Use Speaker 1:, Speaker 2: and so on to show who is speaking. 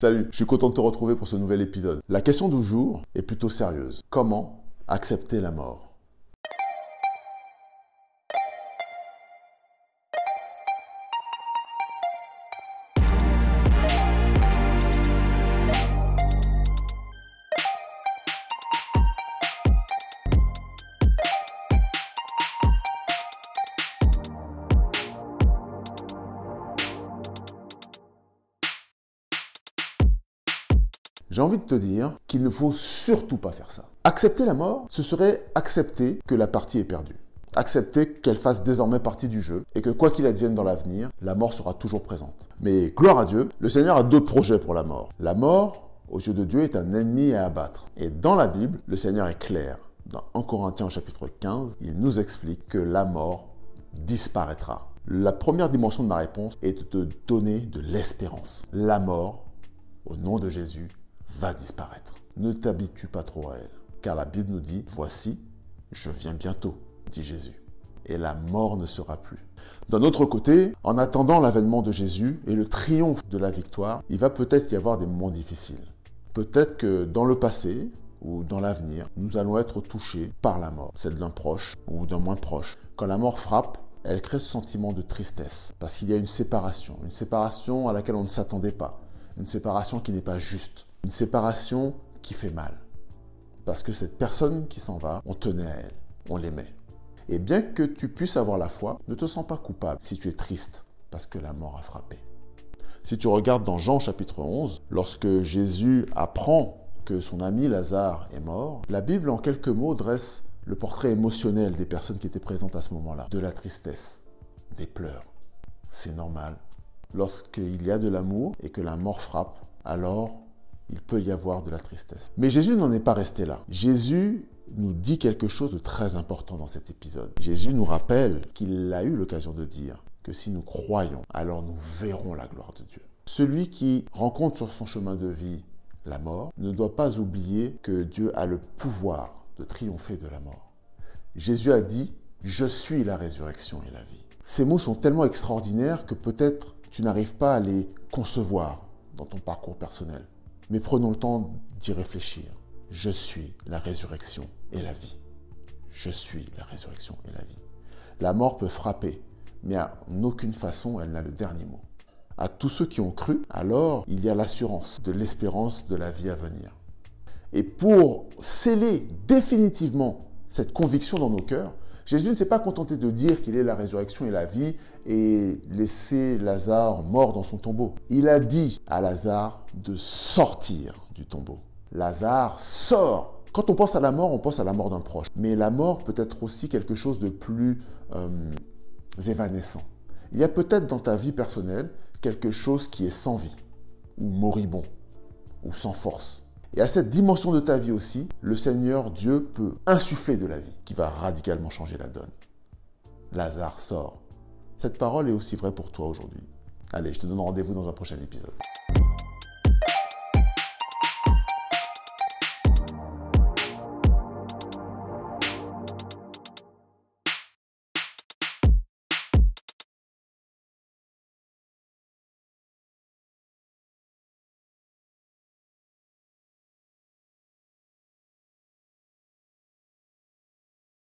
Speaker 1: Salut, je suis content de te retrouver pour ce nouvel épisode. La question du jour est plutôt sérieuse. Comment accepter la mort ? J'ai envie de te dire qu'il ne faut surtout pas faire ça. Accepter la mort, ce serait accepter que la partie est perdue. Accepter qu'elle fasse désormais partie du jeu et que quoi qu'il advienne dans l'avenir, la mort sera toujours présente. Mais gloire à Dieu, le Seigneur a d'autres projets pour la mort. La mort, aux yeux de Dieu, est un ennemi à abattre. Et dans la Bible, le Seigneur est clair. Dans 1 Corinthiens au chapitre 15, il nous explique que la mort disparaîtra. La première dimension de ma réponse est de te donner de l'espérance. La mort, au nom de Jésus, va disparaître. Ne t'habitue pas trop à elle, car la Bible nous dit « Voici, je viens bientôt », dit Jésus. Et la mort ne sera plus. D'un autre côté, en attendant l'avènement de Jésus et le triomphe de la victoire, il va peut-être y avoir des moments difficiles. Peut-être que dans le passé ou dans l'avenir, nous allons être touchés par la mort, celle d'un proche ou d'un moins proche. Quand la mort frappe, elle crée ce sentiment de tristesse, parce qu'il y a une séparation à laquelle on ne s'attendait pas, une séparation qui n'est pas juste. Une séparation qui fait mal. Parce que cette personne qui s'en va, on tenait à elle, on l'aimait. Et bien que tu puisses avoir la foi, ne te sens pas coupable si tu es triste parce que la mort a frappé. Si tu regardes dans Jean chapitre 11, lorsque Jésus apprend que son ami Lazare est mort, la Bible en quelques mots dresse le portrait émotionnel des personnes qui étaient présentes à ce moment-là. De la tristesse, des pleurs. C'est normal. Lorsqu'il y a de l'amour et que la mort frappe, alors il peut y avoir de la tristesse. Mais Jésus n'en est pas resté là. Jésus nous dit quelque chose de très important dans cet épisode. Jésus nous rappelle qu'il a eu l'occasion de dire que si nous croyons, alors nous verrons la gloire de Dieu. Celui qui rencontre sur son chemin de vie la mort ne doit pas oublier que Dieu a le pouvoir de triompher de la mort. Jésus a dit « Je suis la résurrection et la vie ». Ces mots sont tellement extraordinaires que peut-être tu n'arrives pas à les concevoir dans ton parcours personnel. Mais prenons le temps d'y réfléchir. Je suis la résurrection et la vie. Je suis la résurrection et la vie. La mort peut frapper, mais en aucune façon elle n'a le dernier mot. À tous ceux qui ont cru, alors il y a l'assurance de l'espérance de la vie à venir. Et pour sceller définitivement cette conviction dans nos cœurs, Jésus ne s'est pas contenté de dire qu'il est la résurrection et la vie et laisser Lazare mort dans son tombeau. Il a dit à Lazare de sortir du tombeau. Lazare sort. Quand on pense à la mort, on pense à la mort d'un proche. Mais la mort peut être aussi quelque chose de plus évanescent. Il y a peut-être dans ta vie personnelle quelque chose qui est sans vie, ou moribond, ou sans force. Et à cette dimension de ta vie aussi, le Seigneur Dieu peut insuffler de la vie qui va radicalement changer la donne. Lazare sort. Cette parole est aussi vraie pour toi aujourd'hui. Allez, je te donne rendez-vous dans un prochain épisode.